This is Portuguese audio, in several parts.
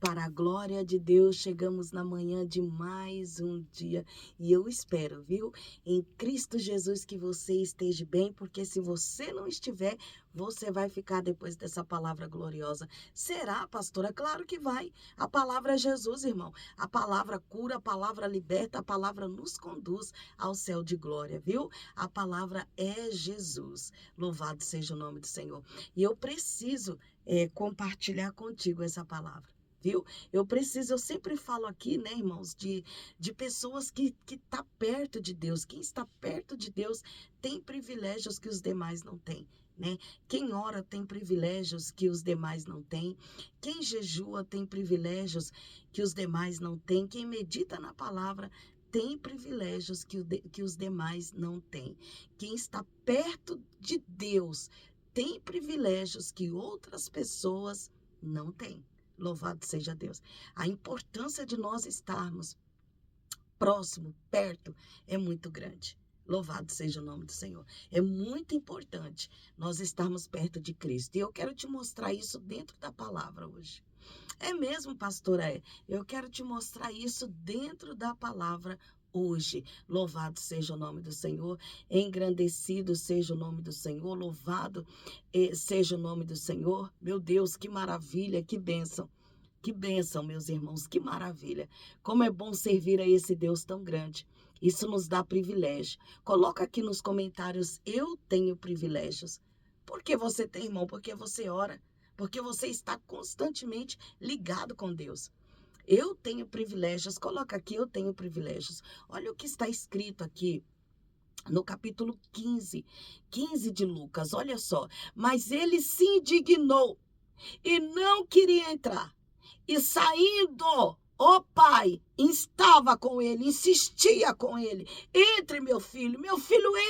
Para a glória de Deus, chegamos na manhã de mais um dia. E eu espero, viu, em Cristo Jesus, que você esteja bem, porque se você não estiver, você vai ficar depois dessa palavra gloriosa. Será, pastora? Claro que vai. A palavra é Jesus, irmão. A palavra cura, a palavra liberta, a palavra nos conduz ao céu de glória, viu? A palavra é Jesus. Louvado seja o nome do Senhor. E eu preciso compartilhar contigo essa palavra. Viu? Eu sempre falo aqui, né, irmãos, de pessoas que tá perto de Deus. Quem está perto de Deus tem privilégios que os demais não têm, né? Quem ora tem privilégios que os demais não têm. Quem jejua tem privilégios que os demais não têm. Quem medita na palavra tem privilégios que os demais não têm. Quem está perto de Deus tem privilégios que outras pessoas não têm. Louvado seja Deus. A importância de nós estarmos próximo, perto, é muito grande. Louvado seja o nome do Senhor. É muito importante nós estarmos perto de Cristo. E eu quero te mostrar isso dentro da palavra hoje. É mesmo, pastora? Eu quero te mostrar isso dentro da palavra hoje. Louvado seja o nome do Senhor. Engrandecido seja o nome do Senhor. Louvado seja o nome do Senhor. Meu Deus, que maravilha, que bênção. Que bênção, meus irmãos, que maravilha. Como é bom servir a esse Deus tão grande. Isso nos dá privilégio. Coloca aqui nos comentários, eu tenho privilégios. Por que você tem, irmão? Porque você ora. Porque você está constantemente ligado com Deus. Eu tenho privilégios. Coloca aqui, eu tenho privilégios. Olha o que está escrito aqui no capítulo 15 de Lucas. Olha só. Mas ele se indignou e não queria entrar. E saindo, o pai estava com ele, insistia com ele: entre, meu filho,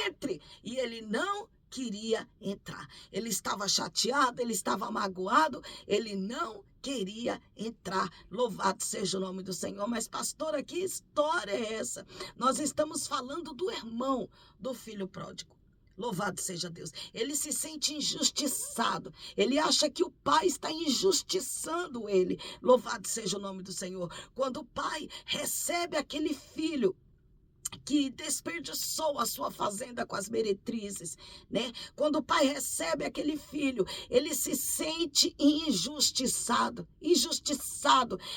entre. E ele não queria entrar. Ele estava chateado, ele estava magoado, ele não queria entrar. Louvado seja o nome do Senhor. Mas, pastora, que história é essa? Nós estamos falando do irmão do filho pródigo. Louvado seja Deus. Ele se sente injustiçado. Ele acha que o pai está injustiçando ele. Louvado seja o nome do Senhor. Quando o pai recebe aquele filho que desperdiçou a sua fazenda com as meretrizes, né? Quando o pai recebe aquele filho, ele se sente injustiçado.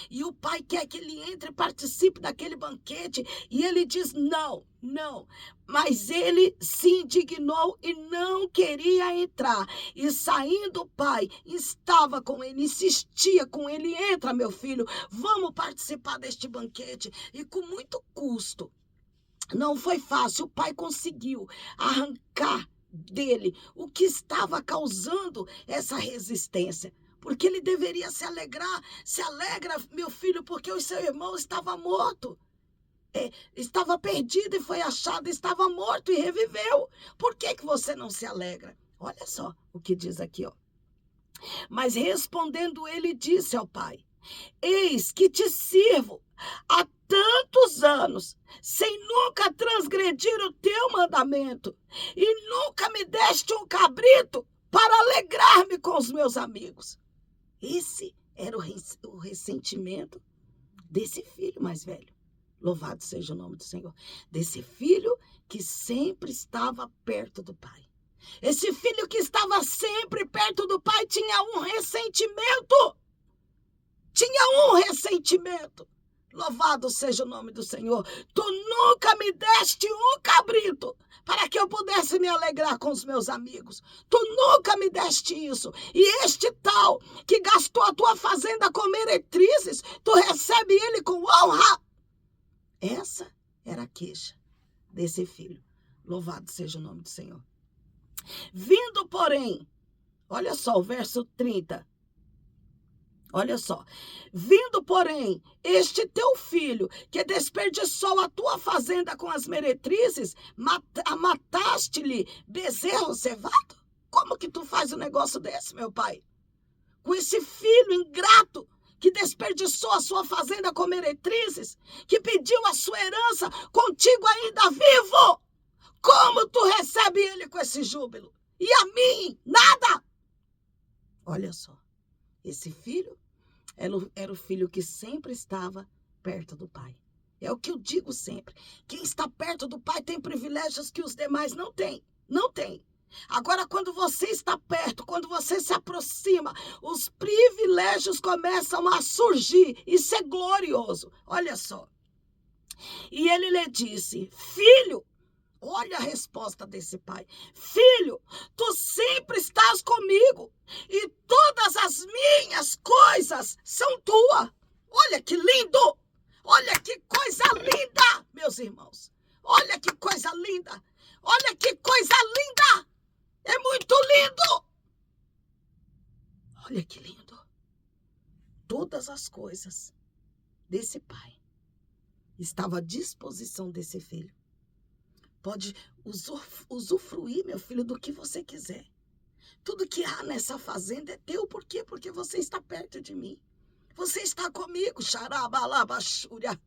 E o pai quer que ele entre e participe daquele banquete, e ele diz não. Mas ele se indignou e não queria entrar. E saindo o pai, estava com ele, insistia com ele: entra, meu filho, vamos participar deste banquete. E com muito custo, não foi fácil, o pai conseguiu arrancar dele o que estava causando essa resistência. Porque ele deveria se alegrar. Se alegra, meu filho, porque o seu irmão estava morto. Estava perdido e foi achado, estava morto e reviveu. Por que você não se alegra? Olha só o que diz aqui, ó. Mas respondendo ele, disse ao pai: eis que te sirvo há tantos anos, sem nunca transgredir o teu mandamento, e nunca me deste um cabrito para alegrar-me com os meus amigos. Esse era o ressentimento desse filho mais velho. Louvado seja o nome do Senhor. Desse filho que sempre estava perto do pai. Esse filho que estava sempre perto do pai tinha um ressentimento. Louvado seja o nome do Senhor. Tu nunca me deste um cabrito para que eu pudesse me alegrar com os meus amigos. Tu nunca me deste isso. E este tal que gastou a tua fazenda com meretrizes, tu recebe ele com honra. Essa era a queixa desse filho. Louvado seja o nome do Senhor. Vindo, porém, olha só o verso 30. Olha só. Vindo, porém, este teu filho, que desperdiçou a tua fazenda com as meretrizes, mataste-lhe bezerro cevado? Como que tu faz um negócio desse, meu pai? Com esse filho ingrato, que desperdiçou a sua fazenda com meretrizes, que pediu a sua herança contigo ainda vivo. Como tu recebe ele com esse júbilo? E a mim, nada. Olha só, esse filho Era o filho que sempre estava perto do pai. É o que eu digo sempre. Quem está perto do pai tem privilégios que os demais não têm. Não tem. Agora, quando você está perto, quando você se aproxima, os privilégios começam a surgir. Isso é glorioso. Olha só. E ele lhe disse: filho, olha a resposta desse pai. Filho, tu sempre estás comigo e todas as minhas coisas são tuas. Olha que lindo! Olha que coisa linda, meus irmãos. Olha que coisa linda. Olha que coisa linda. É muito lindo. Olha que lindo. Todas as coisas desse pai estavam à disposição desse filho. Pode usufruir, meu filho, do que você quiser. Tudo que há nessa fazenda é teu. Por quê? Porque você está perto de mim. Você está comigo. Xarabalabachúria.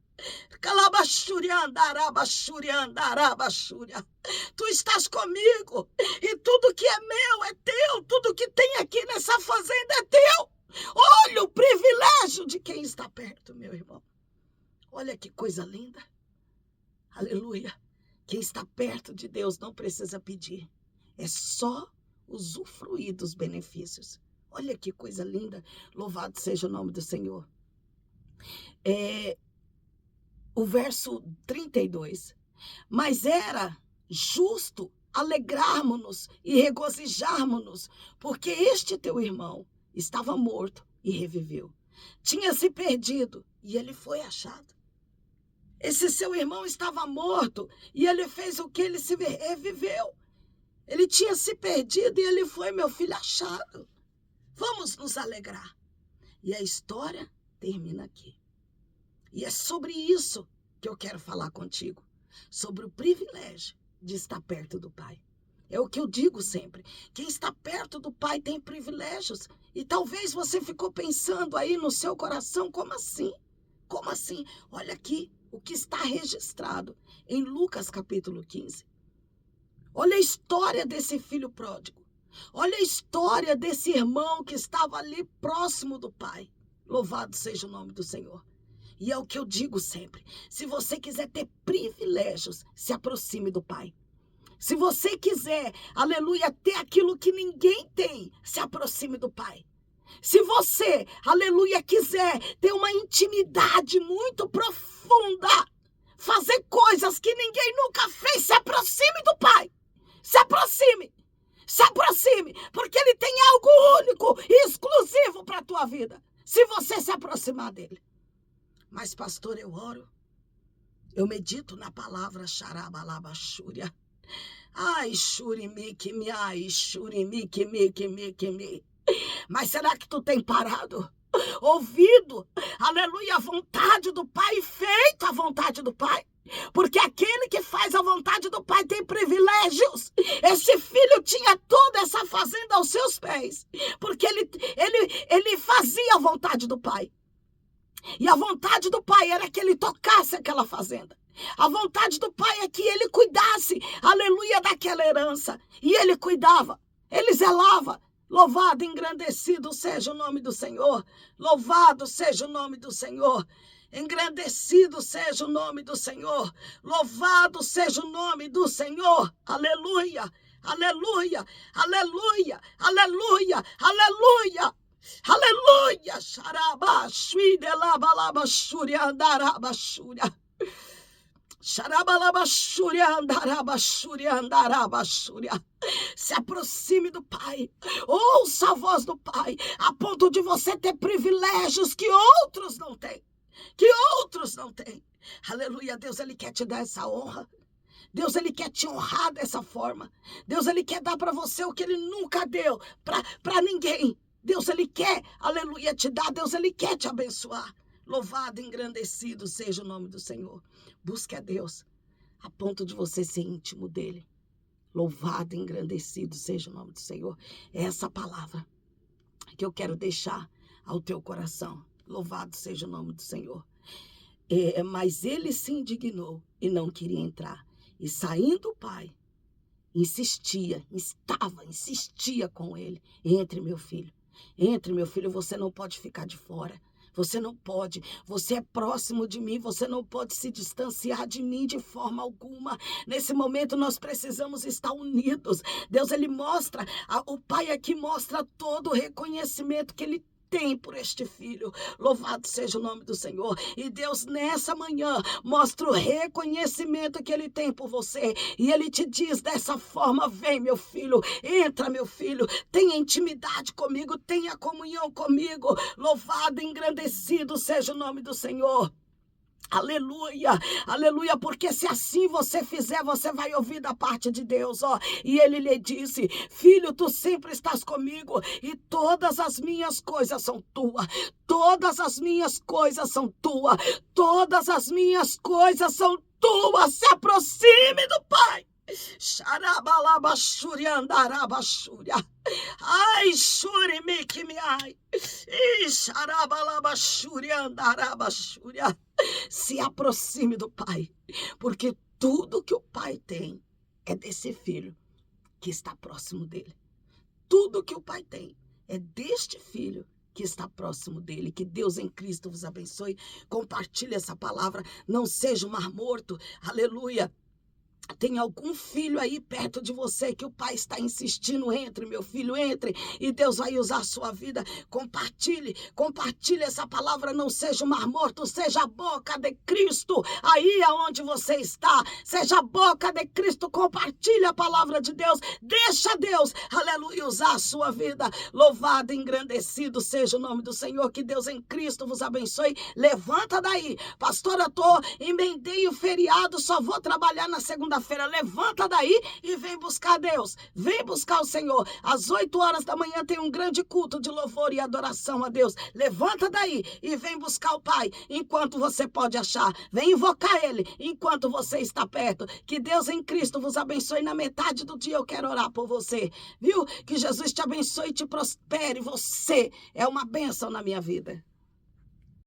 Calabachúria, andarabachúria, andarabachúria. Tu estás comigo. E tudo que é meu é teu. Tudo que tem aqui nessa fazenda é teu. Olha o privilégio de quem está perto, meu irmão. Olha que coisa linda. Aleluia. Quem está perto de Deus não precisa pedir. É só usufruir dos benefícios. Olha que coisa linda. Louvado seja o nome do Senhor. O verso 32. Mas era justo alegrarmos-nos e regozijarmos-nos, porque este teu irmão estava morto e reviveu. Tinha se perdido e ele foi achado. Esse seu irmão estava morto e ele fez o que? Ele se reviveu. Ele tinha se perdido e ele foi, meu filho, achado. Vamos nos alegrar. E a história termina aqui. E é sobre isso que eu quero falar contigo. Sobre o privilégio de estar perto do Pai. É o que eu digo sempre. Quem está perto do Pai tem privilégios. E talvez você ficou pensando aí no seu coração, como assim? Como assim? Olha aqui o que está registrado em Lucas capítulo 15. Olha a história desse filho pródigo. Olha a história desse irmão que estava ali próximo do pai. Louvado seja o nome do Senhor. E é o que eu digo sempre. Se você quiser ter privilégios, se aproxime do pai. Se você quiser, aleluia, ter aquilo que ninguém tem, se aproxime do pai. Se você, aleluia, quiser ter uma intimidade muito profunda, fazer coisas que ninguém nunca fez, se aproxime do pai. Se aproxime. Se aproxime, porque ele tem algo único e exclusivo para a tua vida, se você se aproximar dele. Mas, pastor, eu oro, eu medito na palavra xarabalabachúria. Ai, xurimique-me, ai, xurimique-me. Mas será que tu tem parado? Ouvido, aleluia, a vontade do Pai, feito a vontade do Pai? Porque aquele que faz a vontade do Pai tem privilégios. Esse filho tinha toda essa fazenda aos seus pés, porque ele fazia a vontade do Pai. E a vontade do Pai era que ele tocasse aquela fazenda. A vontade do Pai é que ele cuidasse, aleluia, daquela herança. E ele cuidava, ele zelava. Louvado e engrandecido seja o nome do Senhor. Louvado seja o nome do Senhor. Engrandecido seja o nome do Senhor. Louvado seja o nome do Senhor. Aleluia, aleluia, aleluia, aleluia, aleluia. Aleluia. Xarabaxuidelabalabaxúria andarabaxúria. Xarabalabachúria, andarabachúria, andarabachúria. Se aproxime do Pai. Ouça a voz do Pai, a ponto de você ter privilégios que outros não têm. Que outros não têm. Aleluia, Deus, Ele quer te dar essa honra. Deus, Ele quer te honrar dessa forma. Deus, Ele quer dar para você o que Ele nunca deu para ninguém. Deus, Ele quer, aleluia, te dar. Deus, Ele quer te abençoar. Louvado e engrandecido seja o nome do Senhor. Busque a Deus a ponto de você ser íntimo dele. Louvado e engrandecido seja o nome do Senhor. É essa palavra que eu quero deixar ao teu coração. Louvado seja o nome do Senhor. Mas ele se indignou e não queria entrar. E saindo o pai, insistia com ele. Entre, meu filho, você não pode ficar de fora. Você não pode. Você é próximo de mim. Você não pode se distanciar de mim de forma alguma. Nesse momento nós precisamos estar unidos. Deus, ele mostra, o Pai aqui mostra todo o reconhecimento que ele tem por este filho. Louvado seja o nome do Senhor. E Deus, nessa manhã, mostra o reconhecimento que ele tem por você. E ele te diz dessa forma: vem, meu filho, entra, meu filho, tenha intimidade comigo, tenha comunhão comigo. Louvado e engrandecido seja o nome do Senhor. Aleluia, aleluia, porque se assim você fizer, você vai ouvir da parte de Deus, ó. E ele lhe disse: filho, tu sempre estás comigo e todas as minhas coisas são tuas. Todas as minhas coisas são tuas. Todas as minhas coisas são tuas. Se aproxime do Pai. Xarabalabachúria andarabachúria. Ai, xurimi que me ai. Xarabalabachúria andarabachúria. Se aproxime do Pai, porque tudo que o Pai tem é desse filho que está próximo dele. Tudo que o Pai tem é deste filho que está próximo dele. Que Deus em Cristo vos abençoe. Compartilhe essa palavra. Não seja um mar morto. Aleluia. Tem algum filho aí perto de você que o pai está insistindo: entre, meu filho, entre, e Deus vai usar a sua vida. Compartilhe essa palavra. Não seja um mar morto, seja a boca de Cristo aí aonde você está, seja a boca de Cristo. Compartilhe a palavra de Deus, deixa Deus, aleluia, usar a sua vida. Louvado e engrandecido seja o nome do Senhor. Que Deus em Cristo vos abençoe. Levanta daí, pastora, emendei o feriado, só vou trabalhar na segunda-feira. Levanta daí e vem buscar Deus, vem buscar o Senhor. Às 8 horas da manhã tem um grande culto de louvor e adoração a Deus. Levanta daí e vem buscar o Pai enquanto você pode achar. Vem invocar Ele enquanto você está perto. Que Deus em Cristo vos abençoe. Na metade do dia eu quero orar por você, viu? Que Jesus te abençoe e te prospere. Você é uma bênção na minha vida.